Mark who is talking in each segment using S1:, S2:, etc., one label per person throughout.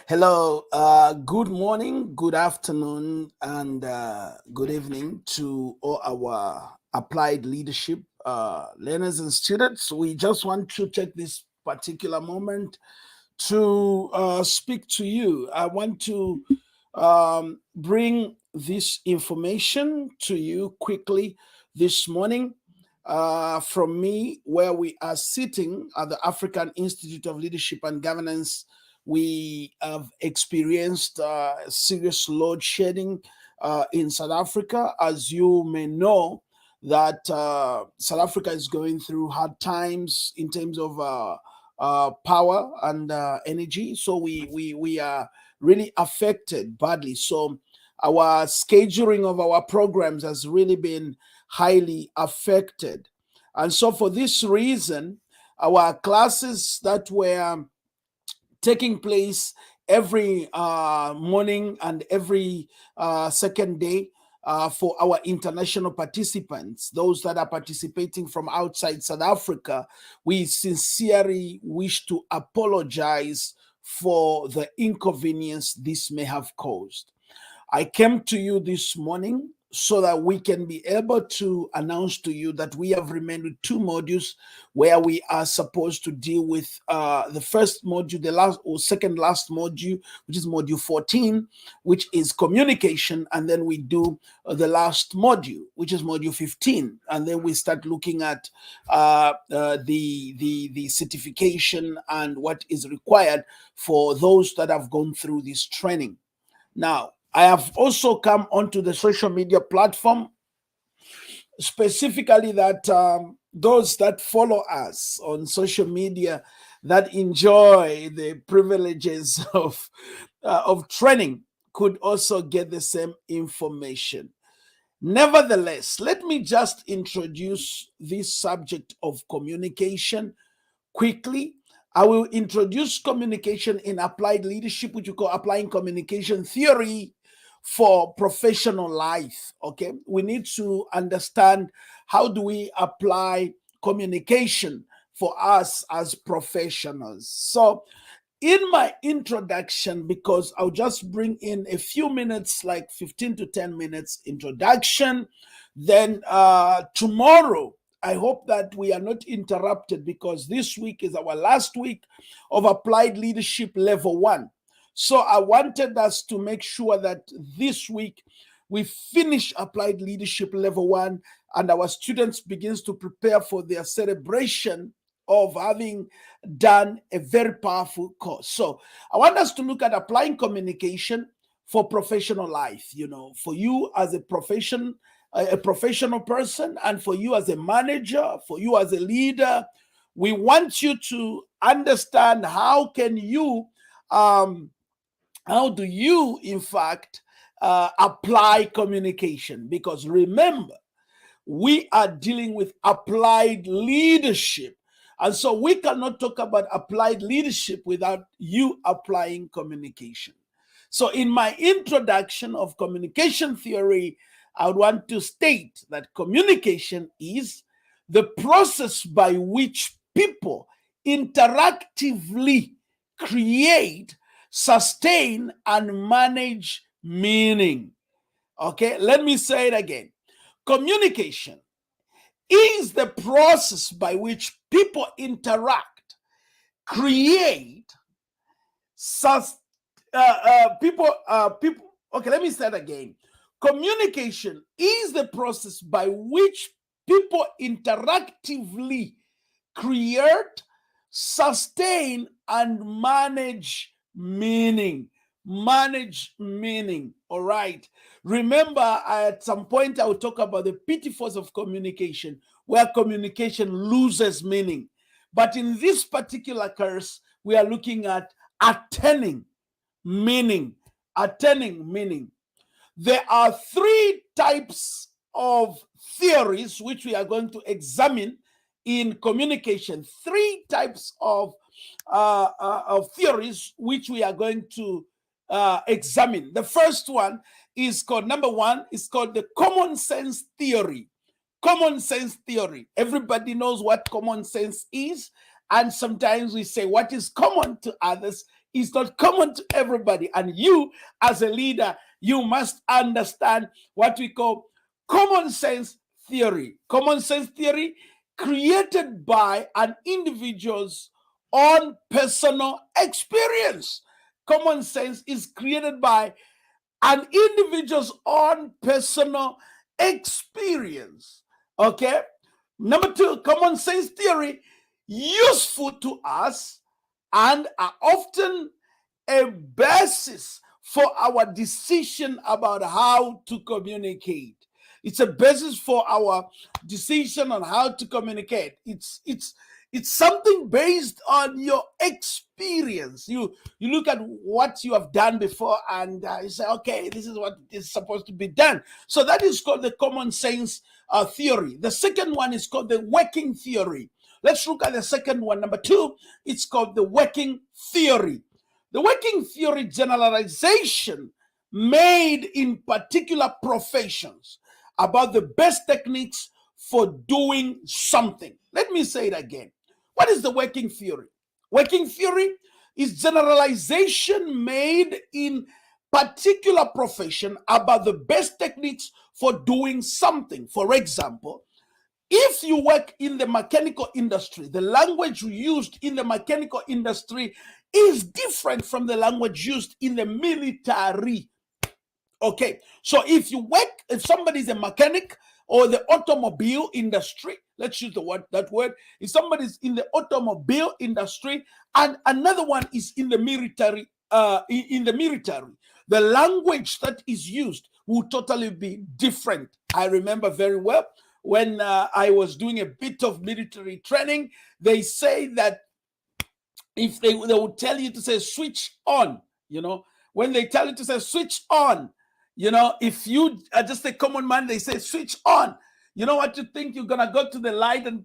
S1: Hello, good morning, good afternoon, and good evening to all our applied leadership learners and students. We just want to take this particular moment to speak to you. I want to bring this information to you quickly this morning from me, where we are sitting at the African Institute of Leadership and Governance. We have experienced serious load shedding in South Africa. As you may know, that South Africa is going through hard times in terms of power and energy. So we are really affected badly. So our scheduling of our programs has really been highly affected. And so for this reason, our classes that were taking place every morning and every second day for our international participants, those that are participating from outside South Africa, we sincerely wish to apologize for the inconvenience this may have caused. I came to you this morning so that we can be able to announce to you that we have remained with two modules where we are supposed to deal with the first module, the last or second last module, which is module 14, which is communication, and then we do the last module, which is module 15, and then we start looking at the certification and what is required for those that have gone through this training. Now, I have also come onto the social media platform, specifically that those that follow us on social media that enjoy the privileges of training could also get the same information. Nevertheless, let me just introduce this subject of communication quickly. I will introduce communication in applied leadership, which we call applying communication theory for professional life. Okay, we need to understand how do we apply communication for us as professionals. So in my introduction, because I'll just bring in a few minutes, like 15 to 10 minutes introduction, then tomorrow I hope that we are not interrupted, because this week is our last week of applied leadership level 1. So I wanted us to make sure that this week we finish applied leadership level 1 and our students begins to prepare for their celebration of having done a very powerful course. So I want us to look at applying communication for professional life, for you as a professional person, and for you as a manager, for you as a leader. We want you to understand how do you in fact apply communication, because remember, we are dealing with applied leadership. And so we cannot talk about applied leadership without you applying communication. So in my introduction of communication theory, I would want to state that communication is the process by which people interactively create, sustain, and manage meaning. Okay, let me say it again. Communication is the process by which people interact, create, people. Okay, let me say it again. Communication is the process by which people interactively create, sustain, and manage meaning. Manage meaning. All right. Remember, at some point, I will talk about the pitfalls of communication, where communication loses meaning. But in this particular course, we are looking at attaining meaning. Attaining meaning. There are three types of theories which we are going to examine in communication. Three types of theories which we are going to examine. The first one is called, number one, is called the common sense theory. Common sense theory. Everybody knows what common sense is. And sometimes we say what is common to others is not common to everybody. And you, as a leader, you must understand what we call common sense theory. Common sense theory created by an individual's own personal experience. Common sense is created by an individual's own personal experience. Okay? Number two, common sense theory, useful to us and are often a basis for our decision about how to communicate. It's a basis for our decision on how to communicate. It's something based on your experience. You look at what you have done before and you say, okay, this is what is supposed to be done. So that is called the common sense theory. The second one is called the working theory. Let's look at the second one. Number two, it's called the working theory. The working theory generalization made in particular professions about the best techniques for doing something. Let me say it again. What is the working theory? Working theory is generalization made in particular profession about the best techniques for doing something. For example, if you work in the mechanical industry, the language used in the mechanical industry is different from the language used in the military. Okay, so if somebody's a mechanic or the automobile industry, let's use that word. If somebody's in the automobile industry and another one is in the military, the language that is used will totally be different. I remember very well when I was doing a bit of military training, they say that if they would tell you to say switch on, when they tell you to say switch on, if you are just a common man, they say switch on. You know what you think? You're going to go to the light and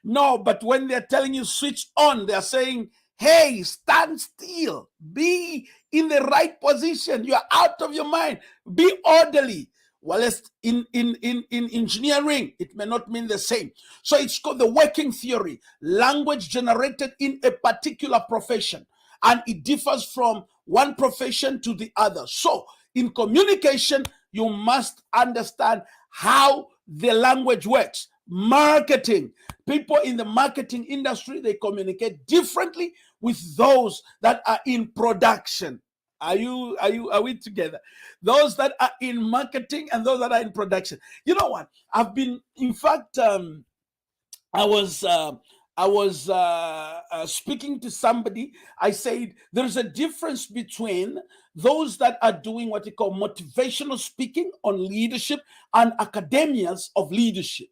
S1: no, but when they're telling you switch on, they're saying, hey, stand still, be in the right position. You're out of your mind, be orderly. Well, in engineering, it may not mean the same. So it's called the working theory, language generated in a particular profession, and it differs from one profession to the other. So in communication, you must understand how the language works. Marketing, people in the marketing industry, they communicate differently with those that are in production. Are we together? Those that are in marketing and those that are in production. You know what? In fact, I was speaking to somebody. I said there's a difference between those that are doing what you call motivational speaking on leadership and academias of leadership.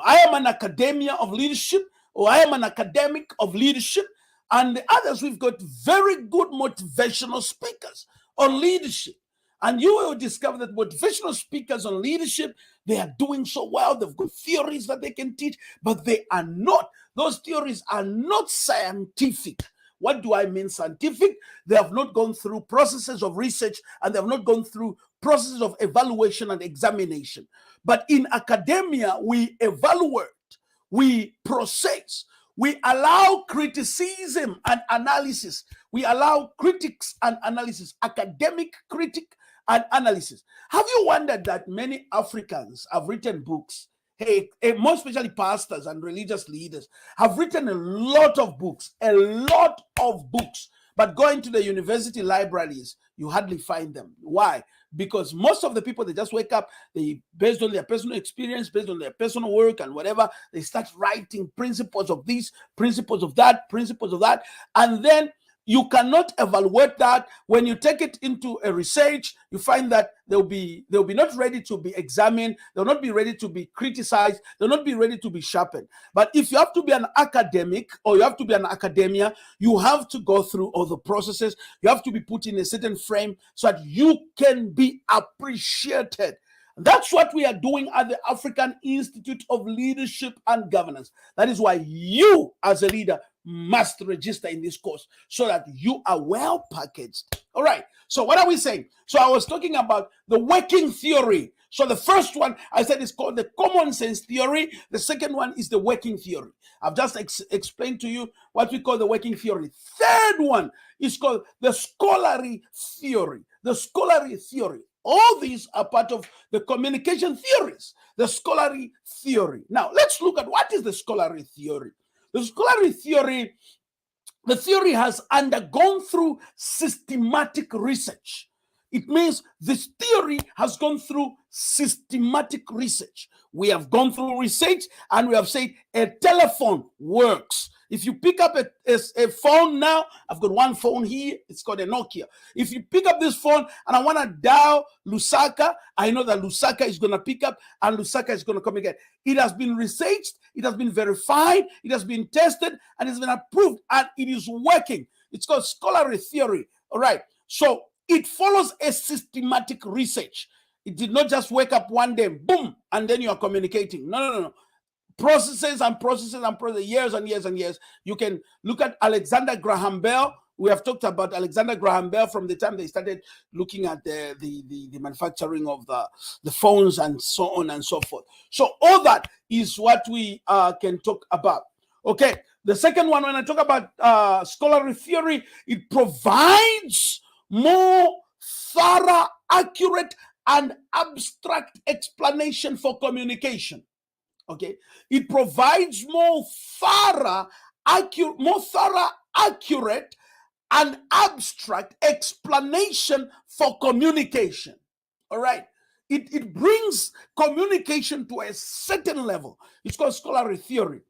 S1: I am an academia of leadership, or I am an academic of leadership. And the others, we've got very good motivational speakers on leadership. And you will discover that motivational speakers on leadership, they are doing so well. They've got theories that they can teach, but those theories are not scientific. What do I mean scientific? They have not gone through processes of research, and they have not gone through processes of evaluation and examination. But in academia, we evaluate, we process, we allow criticism and analysis. We allow critics and analysis, academic critic and analysis. Have you wondered that many Africans have written books? Hey, more especially pastors and religious leaders have written a lot of books, but going to the university libraries, you hardly find them. Why? Because most of the people, they just wake up, they, based on their personal experience, based on their personal work and whatever, they start writing principles of this, principles of that, and then you cannot evaluate that. When you take it into a research, you find that they'll be not ready to be examined, they'll not be ready to be criticized, they'll not be ready to be sharpened. But if you have to be an academic or you have to be an academia, you have to go through all the processes. You have to be put in a certain frame so that you can be appreciated. That's what we are doing at the African Institute of Leadership and Governance. That is why you, as a leader, must register in this course so that you are well packaged. All right. So what are we saying? So I was talking about the working theory. So the first one I said is called the common sense theory. The second one is the working theory. I've just explained to you what we call the working theory. Third one is called the scholarly theory. The scholarly theory. All these are part of the communication theories, the scholarly theory. Now, let's look at what is the scholarly theory. The scholarly theory, the theory has undergone through systematic research. It means this theory has gone through systematic research. We have gone through research and we have said a telephone works. If you pick up a phone now, I've got one phone here, it's called a Nokia. If you pick up this phone and I want to dial Lusaka, I know that Lusaka is going to pick up and Lusaka is going to communicate. It has been researched, it has been verified, it has been tested, and it's been approved, and it is working. It's called scholarly theory. All right. So it follows a systematic research. It did not just wake up one day, boom, and then you are communicating. No. Processes and processes and processes, years and years and years. You can look at Alexander Graham Bell. We have talked about Alexander Graham Bell from the time they started looking at the manufacturing of the phones and so on and so forth. So all that is what we can talk about. Okay, the second one, when I talk about scholarly theory, it provides more thorough, accurate, and abstract explanation for communication. Okay, it provides more thorough, accurate, and abstract explanation for communication. All right, it brings communication to a certain level. It's called scholarly theory.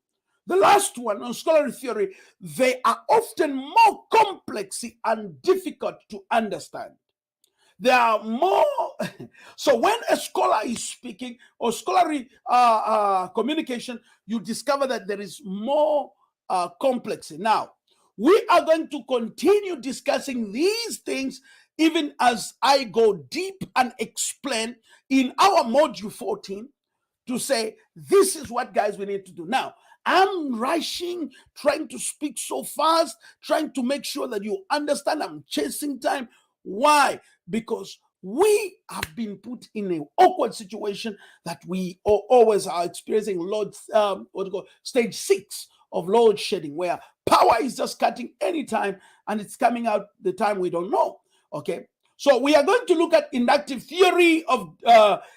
S1: The last one on scholarly theory, they are often more complex and difficult to understand. There are more. So when a scholar is speaking or scholarly communication, you discover that there is more complexity. Now, we are going to continue discussing these things even as I go deep and explain in our module 14 to say, this is what, guys, we need to do. Now, I'm rushing, trying to speak so fast, trying to make sure that you understand. I'm chasing time. Why? Because we have been put in an awkward situation that we always are experiencing stage 6 of load shedding, where power is just cutting anytime and it's coming out the time we don't know. Okay, so we are going to look at inductive theory of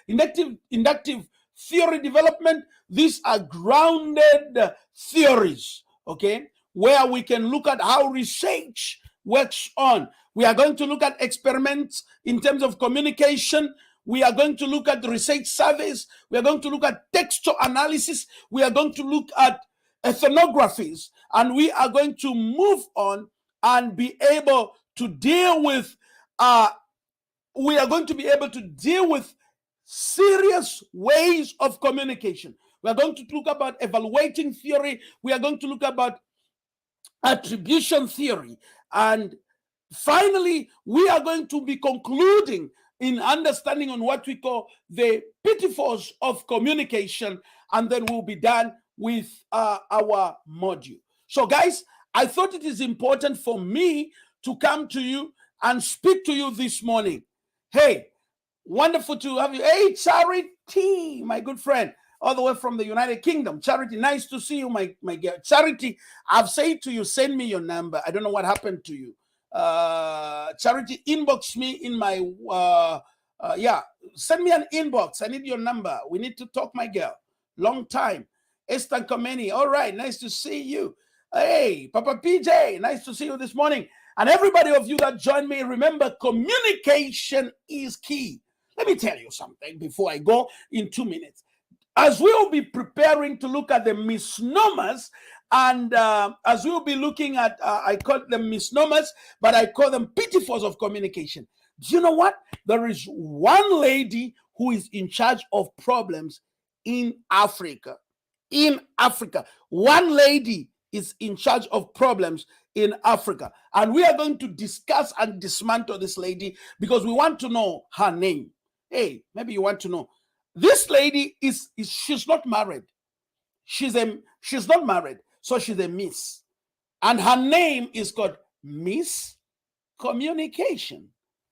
S1: inductive theory development. These are grounded theories, okay, where we can look at how research works on. We are going to look at experiments in terms of communication. We are going to look at research surveys. We are going to look at textual analysis. We are going to look at ethnographies. And we are going to move on and be able to deal with, we are going to be able to deal with serious ways of communication. We are going to look about evaluating theory. We are going to look about attribution theory. And finally, we are going to be concluding in understanding on what we call the pitfalls of communication, and then we'll be done with our module. So, guys, I thought it is important for me to come to you and speak to you this morning. Hey, wonderful to have you. Hey, Charity, my good friend, all the way from the United Kingdom. Charity, nice to see you, my girl. Charity, I've said to you, send me your number. I don't know what happened to you. Charity, inbox me in my send me an inbox. I need your number. We need to talk, my girl. Long time. Esther Komeni, all right, nice to see you. Hey, Papa PJ, nice to see you this morning. And everybody of you that joined me, remember, communication is key. Let me tell you something before I go in 2 minutes. As we'll be preparing to look at the misnomers, and as we'll be looking at, I call them misnomers, but I call them pitfalls of communication. Do you know what? There is one lady who is in charge of problems in Africa. In Africa, one lady is in charge of problems in Africa. And we are going to discuss and dismantle this lady because we want to know her name. Hey, maybe you want to know. This lady she's not married. She's not married, so she's a Miss. And her name is called Miss Communication.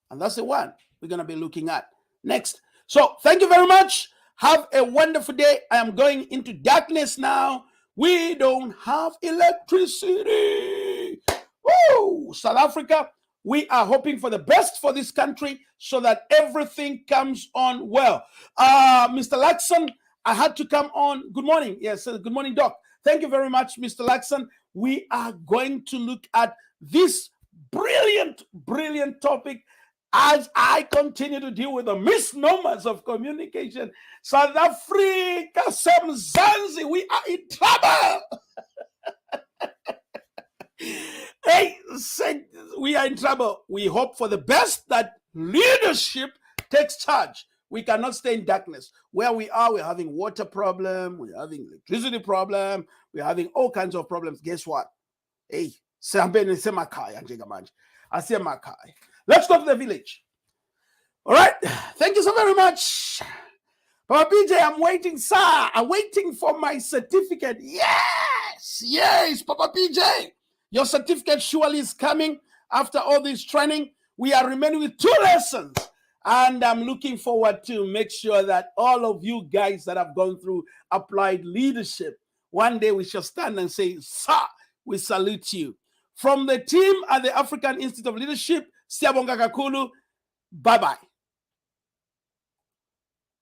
S1: And that's the one we're going to be looking at next. So thank you very much. Have a wonderful day. I am going into darkness now. We don't have electricity. Woo! South Africa, we are hoping for the best for this country so that everything comes on well. Mr. Laxon, I had to come on. Good morning. Yes, good morning, Doc. Thank you very much, Mr. Laxon. We are going to look at this brilliant topic as I continue to deal with the misnomers of communication. South Africa, Mzansi, we are in trouble. Hey, we are in trouble. We hope for the best that leadership takes charge. We cannot stay in darkness. Where we are, we're having water problem, we're having electricity problem, we're having all kinds of problems. Guess what? Hey, let's go to the village. All right. Thank you so very much. Papa PJ, I'm waiting, sir. I'm waiting for my certificate. Yes, Papa PJ. Your certificate surely is coming after all this training. We are remaining with 2 lessons. And I'm looking forward to make sure that all of you guys that have gone through applied leadership, one day we shall stand and say, sir, we salute you. From the team at the African Institute of Leadership, Siyabonga kakhulu. Bye-bye.